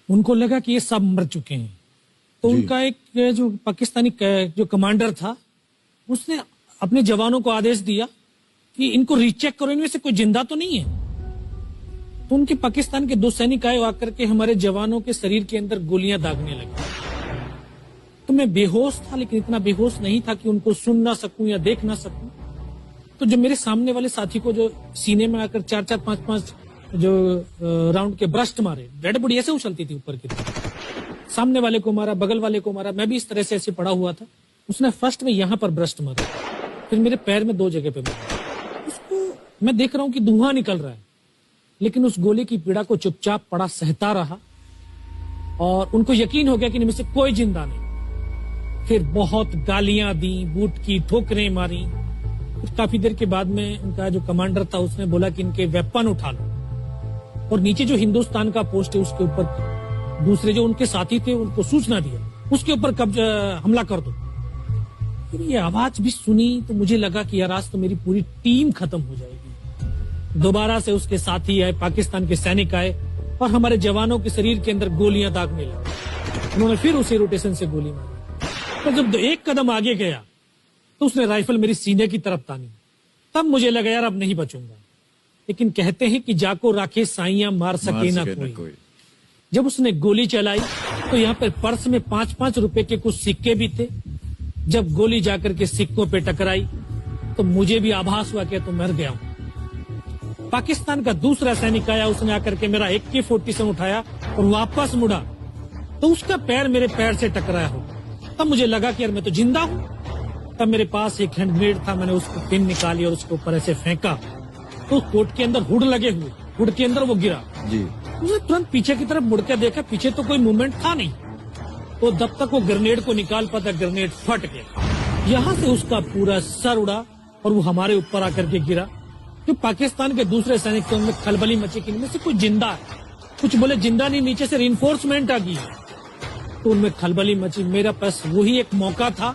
उनको लगा कि ये सब मर चुके हैं, तो उनका एक जो पाकिस्तानी जो कमांडर था उसने अपने जवानों को आदेश दिया कि इनको रीचेक करो, इनमें से कोई जिंदा तो नहीं है। तो उनके पाकिस्तान के 2 सैनिक आए, आकर के हमारे जवानों के शरीर के अंदर गोलियां दागने लगे। तो मैं बेहोश था, लेकिन इतना बेहोश नहीं था कि उनको सुन ना सकूं या देख ना सकूं। तो जो मेरे सामने वाले साथी को जो सीने में आकर 4-4, 5-5 जो राउंड के ब्रस्ट मारे, डेड बॉडी ऐसे उछलती थी ऊपर की तरफ, सामने वाले को मारा, बगल वाले को मारा, मैं भी इस तरह से ऐसे पड़ा हुआ था। उसने फर्स्ट में यहां पर ब्रस्ट मारा, फिर मेरे पैर में 2 जगह पे मारा। उसको मैं देख रहा हूं कि धुआं निकल रहा है, लेकिन उस गोली की पीड़ा को चुपचाप पड़ा सहता रहा और उनको यकीन हो गया कि इनमें से कोई जिंदा नहीं। फिर बहुत गालियां दी, बूट की ठोकरें मारी। फिर काफी देर के बाद में उनका जो कमांडर था उसने बोला कि इनके वेपन उठा लो, और नीचे जो हिंदुस्तान का पोस्ट है उसके ऊपर दूसरे जो उनके साथी थे उनको सूचना दिया, उसके ऊपर कब्जा हमला कर दो। फिर ये आवाज भी सुनी तो मुझे लगा कि यार आज तो मेरी पूरी टीम खत्म हो जाएगी। दोबारा से उसके साथी आए, पाकिस्तान के सैनिक आए और हमारे जवानों के शरीर के अंदर गोलियां दागने लगे। उन्होंने फिर उसी रोटेशन से गोली मारी। तो जब 1 कदम आगे गया तो उसने राइफल मेरी सीने की तरफ तानी। तब मुझे लगा यार अब नहीं बचूंगा, लेकिन कहते हैं कि जाको राखे साइयां मार सके ना कोई। जब उसने गोली चलाई तो यहाँ पे पर्स में 5-5 रुपए के कुछ सिक्के भी थे। जब गोली जाकर के सिक्कों पे टकराई तो मुझे भी आभास हुआ कि तो मर गया हूं। पाकिस्तान का दूसरा सैनिक आया, उसने आकर के मेरा AK-47 उठाया और वापस मुड़ा तो उसका पैर मेरे पैर से टकराया हो। तब मुझे लगा कि यार मैं तो जिंदा हूं। तब मेरे पास एक हैंड ग्रेनेड था, मैंने उसको पिन निकाली और उसके ऊपर ऐसे फेंका तो कोट के अंदर हुड लगे हुए, हुड के अंदर वो गिरा जी। उसने तुरंत पीछे की तरफ मुड़ के देखा, पीछे तो कोई मूवमेंट था नहीं। तो जब तक वो ग्रेनेड को निकाल पाता, ग्रेनेड फट गया। यहाँ से उसका पूरा सर उड़ा और वो हमारे ऊपर आकर के गिरा। जो पाकिस्तान के दूसरे सैनिक थे उनमें खलबली मची कि इनमें से कोई जिंदा है। कुछ बोले जिंदा नहीं, नीचे से रिइंफोर्समेंट आ गई है। तो उनमें खलबली मची। मेरा पास वही एक मौका था,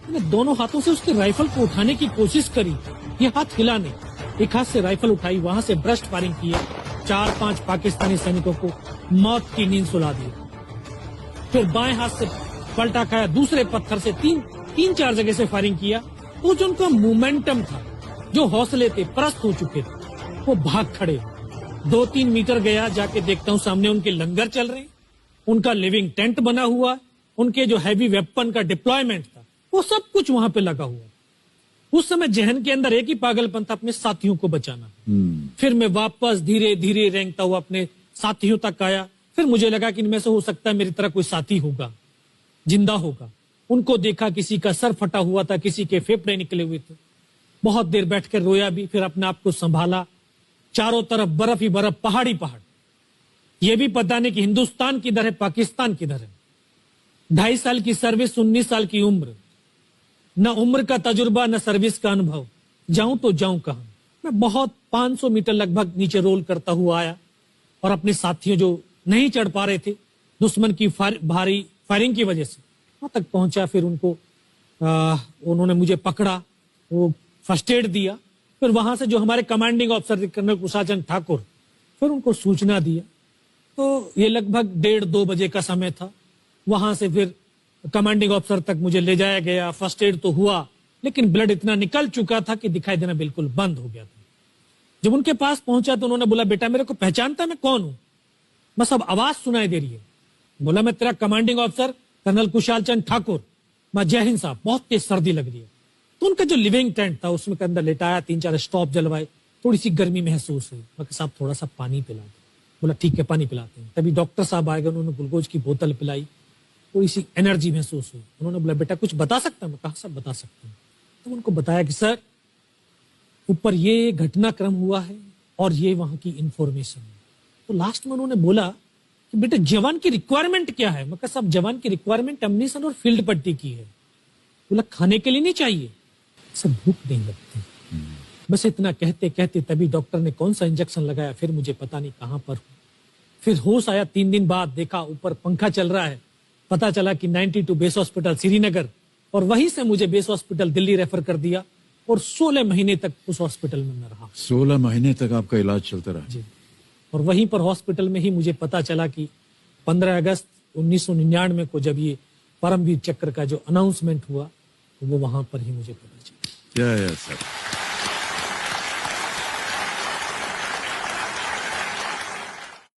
मैंने दोनों हाथों से उसके राइफल को उठाने की कोशिश करी, ये हाथ हिला नहीं। एक हाथ से राइफल उठाई, वहां से ब्रस्ट फायरिंग किया, 4-5 पाकिस्तानी सैनिकों को मौत की नींद सुला दी। फिर बाएं हाथ से पलटा खाया, दूसरे पत्थर से 3-4 जगह से फायरिंग किया। तो जो उनका मोमेंटम था, जो हौसले थे, परस्त हो चुके थे, वो भाग खड़े। 2-3 मीटर गया, जाके देखता हूँ सामने उनके लंगर चल रहे, उनका लिविंग टेंट बना हुआ, उनके जो हैवी वेपन का डिप्लॉयमेंट था वो सब कुछ वहां पे लगा हुआ। उस समय जहन के अंदर एक ही पागलपन था, अपने साथियों को बचाना। फिर मैं वापस धीरे धीरे रेंगता हुआ अपने साथियों तक आया। फिर मुझे लगा कि इनमें से हो सकता है मेरी तरह कोई साथी होगा, जिंदा होगा। उनको देखा, किसी का सर फटा हुआ था, किसी के फेफड़े निकले हुए थे। बहुत देर बैठकर रोया भी, फिर अपने आप को संभाला। चारों तरफ बर्फ ही बर्फ, पहाड़ी पहाड़। ये भी पता नहीं कि हिंदुस्तान किधर है, पाकिस्तान किधर है। 2.5 साल की सर्विस, 19 साल की उम्र, न उम्र का तजुर्बा न सर्विस का अनुभव। जाऊं तो जाऊं कहां। मैं बहुत 500 मीटर लगभग नीचे रोल करता हुआ आया और अपने साथियों जो नहीं चढ़ पा रहे थे दुश्मन की भारी फायरिंग की वजह से, वहां तक पहुंचा। फिर उनको उन्होंने मुझे पकड़ा, वो फर्स्ट एड दिया। फिर वहां से जो हमारे commanding officer colonel Kushal Chand Thakur, फिर उनको सूचना दिया। तो ये लगभग 1:30-2 बजे का समय था। वहां से फिर कमांडिंग ऑफिसर तक मुझे ले जाया गया। फर्स्ट एड तो हुआ, लेकिन ब्लड इतना निकल चुका था कि दिखाई देना बिल्कुल बंद हो गया था। जब उनके पास पहुंचा तो उन्होंने बोला, बेटा मेरे को पहचानता मैं कौन हूं? बस अब आवाज सुनाई दे रही है। बोला, मैं तेरा commanding officer colonel Kushal Chand Thakur. मैं, जय हिंद साहब, बहुत तेज सर्दी लग रही है। तो उनका जो लिविंग टेंट था उसमें के अंदर लेटाया, 3-4 स्टॉप जलवाए, थोड़ी सी गर्मी महसूस हुई। मैं, साहब थोड़ा सा पानी पिला दो। बोला, ठीक है पानी पिलाते हैं। तभी डॉक्टर साहब आए गए, उन्होंने ग्लूकोज की बोतल पिलाई, थोड़ी सी एनर्जी महसूस हुई। उन्होंने बोला, बेटा कुछ बता सकता? मैं कहा, सब बता सकता हूँ। तो उनको बताया कि सर ऊपर ये घटनाक्रम हुआ है और ये वहां की इंफॉर्मेशन है। तो लास्ट में उन्होंने बोला कि बेटा जवान की रिक्वायरमेंट क्या है? मैं कहा, साहब जवान की रिक्वायरमेंट एम्युनिशन और फील्ड पट्टी की है। बोला, खाने के लिए नहीं चाहिए? सर भूख नहीं लगती। बस इतना कहते कहते तभी डॉक्टर ने कौन सा इंजेक्शन लगाया, फिर मुझे पता नहीं कहां पर हूं। फिर होश आया 3 दिन बाद, देखा ऊपर पंखा चल रहा है। पता चला कि 92 बेस हॉस्पिटल श्रीनगर, और वहीं से मुझे बेस हॉस्पिटल दिल्ली रेफर कर दिया और 16 महीने तक उस हॉस्पिटल में मैं रहा। 16 महीने तक आपका इलाज चलता रहा? जी। और वहीं पर हॉस्पिटल में ही मुझे पता चला कि 15 अगस्त 1999 को जब ये परमवीर चक्र का जो अनाउंसमेंट हुआ, तो वो वहां पर ही मुझे पता चला। सर